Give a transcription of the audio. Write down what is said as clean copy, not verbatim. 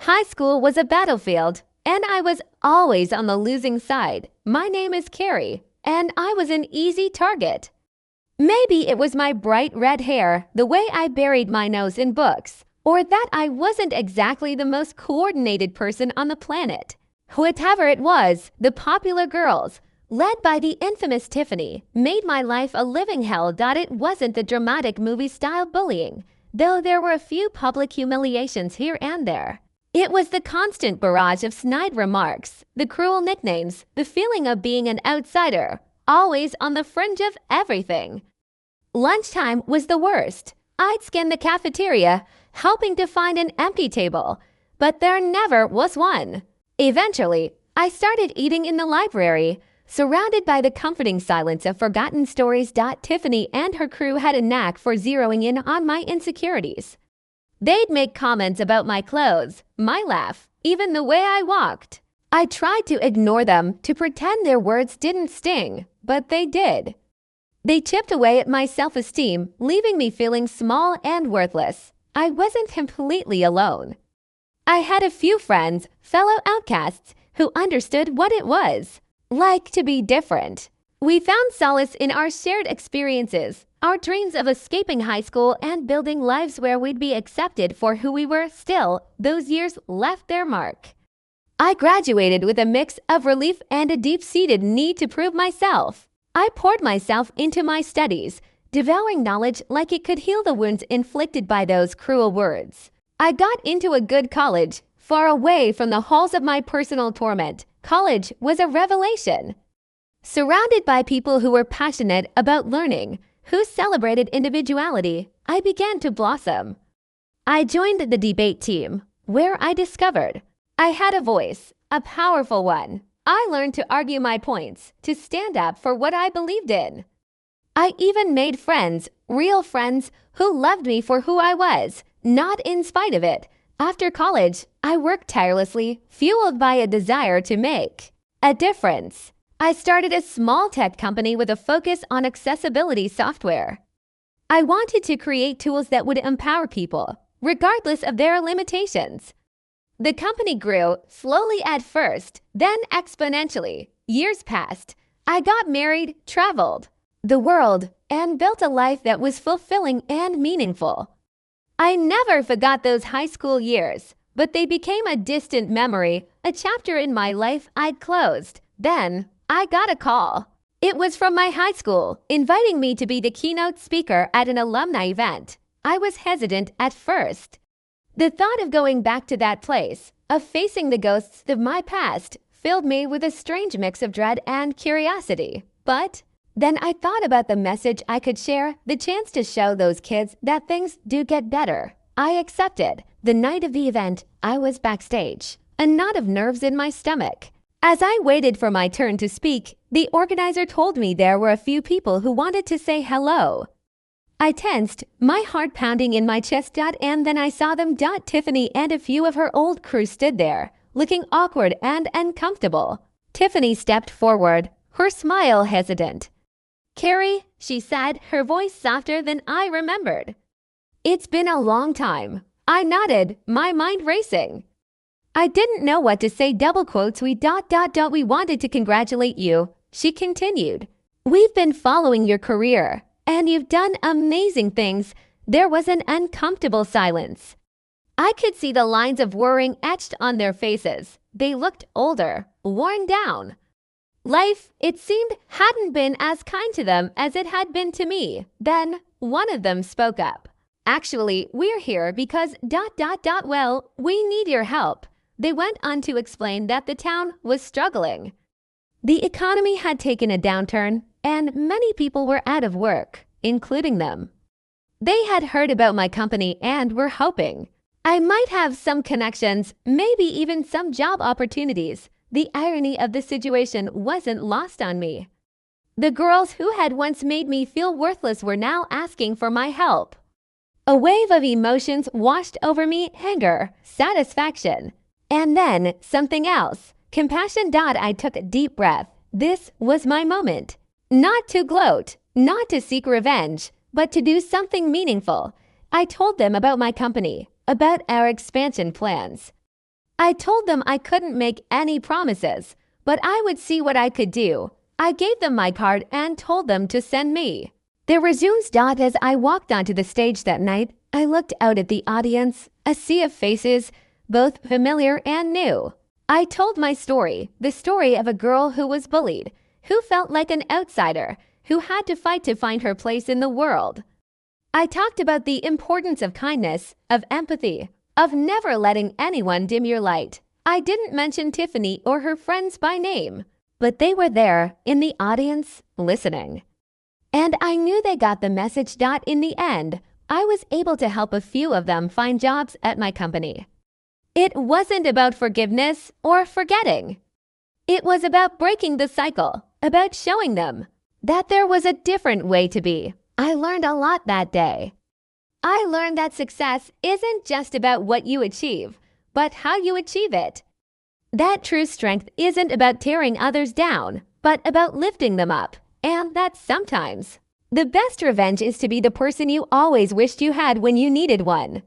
High school was a battlefield, and I was always on the losing side. My name is Carrie, and I was an easy target. Maybe it was my bright red hair, the way I buried my nose in books, or that I wasn't exactly the most coordinated person on the planet. Whatever it was, the popular girls, led by the infamous Tiffany, made my life a living hell. It wasn't the dramatic movie-style bullying, though there were a few public humiliations here and there. It was the constant barrage of snide remarks, the cruel nicknames, the feeling of being an outsider, always on the fringe of everything. Lunchtime was the worst. I'd scan the cafeteria, hoping to find an empty table, but there never was one. Eventually, I started eating in the library, surrounded by the comforting silence of forgotten stories. Tiffany and her crew had a knack for zeroing in on my insecurities. They'd make comments about my clothes, my laugh, even the way I walked. I tried to ignore them, to pretend their words didn't sting, but they did. They chipped away at my self-esteem, leaving me feeling small and worthless. I wasn't completely alone. I had a few friends, fellow outcasts, who understood what it was like to be different. We found solace in our shared experiences, our dreams of escaping high school and building lives where we'd be accepted for who we were. Still, those years left their mark. I graduated with a mix of relief and a deep-seated need to prove myself. I poured myself into my studies, devouring knowledge like it could heal the wounds inflicted by those cruel words. I got into a good college, far away from the halls of my personal torment. College was a revelation. Surrounded by people who were passionate about learning, who celebrated individuality, I began to blossom. I joined the debate team, where I discovered I had a voice, a powerful one. I learned to argue my points, to stand up for what I believed in. I even made friends, real friends, who loved me for who I was, not in spite of it. After college, I worked tirelessly, fueled by a desire to make a difference. I started a small tech company with a focus on accessibility software. I wanted to create tools that would empower people, regardless of their limitations. The company grew, slowly at first, then exponentially. Years passed. I got married, traveled the world, and built a life that was fulfilling and meaningful. I never forgot those high school years, but they became a distant memory, a chapter in my life I'd closed. Then, I got a call. It was from my high school, inviting me to be the keynote speaker at an alumni event. I was hesitant at first. The thought of going back to that place, of facing the ghosts of my past, filled me with a strange mix of dread and curiosity. But then I thought about the message I could share, the chance to show those kids that things do get better. I accepted. The night of the event, I was backstage, a knot of nerves in my stomach. As I waited for my turn to speak, the organizer told me there were a few people who wanted to say hello. I tensed, my heart pounding in my chest. And then I saw them. Tiffany and a few of her old crew stood there, looking awkward and uncomfortable. Tiffany stepped forward, her smile hesitant. "Carrie," she said, her voice softer than I remembered. "It's been a long time." I nodded, my mind racing. I didn't know what to say. Double quotes. We wanted to congratulate you," she continued. "We've been following your career, and you've done amazing things." There was an uncomfortable silence. I could see the lines of worrying etched on their faces. They looked older, worn down. Life, it seemed, hadn't been as kind to them as it had been to me. Then, one of them spoke up. "Actually, we're here because ... well, we need your help." They went on to explain that the town was struggling. The economy had taken a downturn, and many people were out of work, including them. They had heard about my company and were hoping I might have some connections, maybe even some job opportunities. The irony of the situation wasn't lost on me. The girls who had once made me feel worthless were now asking for my help. A wave of emotions washed over me: anger, satisfaction, and then something else, compassion. I took a deep breath. This was my moment. Not to gloat, not to seek revenge, but to do something meaningful. I told them about my company, about our expansion plans. I told them I couldn't make any promises, but I would see what I could do. I gave them my card and told them to send me. There were zooms. As I walked onto the stage that night, I looked out at the audience, a sea of faces, both familiar and new. I told my story, the story of a girl who was bullied, who felt like an outsider, who had to fight to find her place in the world. I talked about the importance of kindness, of empathy, of never letting anyone dim your light. I didn't mention Tiffany or her friends by name, but they were there in the audience listening. And I knew they got the message. In the end, I was able to help a few of them find jobs at my company. It wasn't about forgiveness or forgetting. It was about breaking the cycle, about showing them that there was a different way to be. I learned a lot that day. I learned that success isn't just about what you achieve, but how you achieve it. That true strength isn't about tearing others down, but about lifting them up. And that sometimes the best revenge is to be the person you always wished you had when you needed one.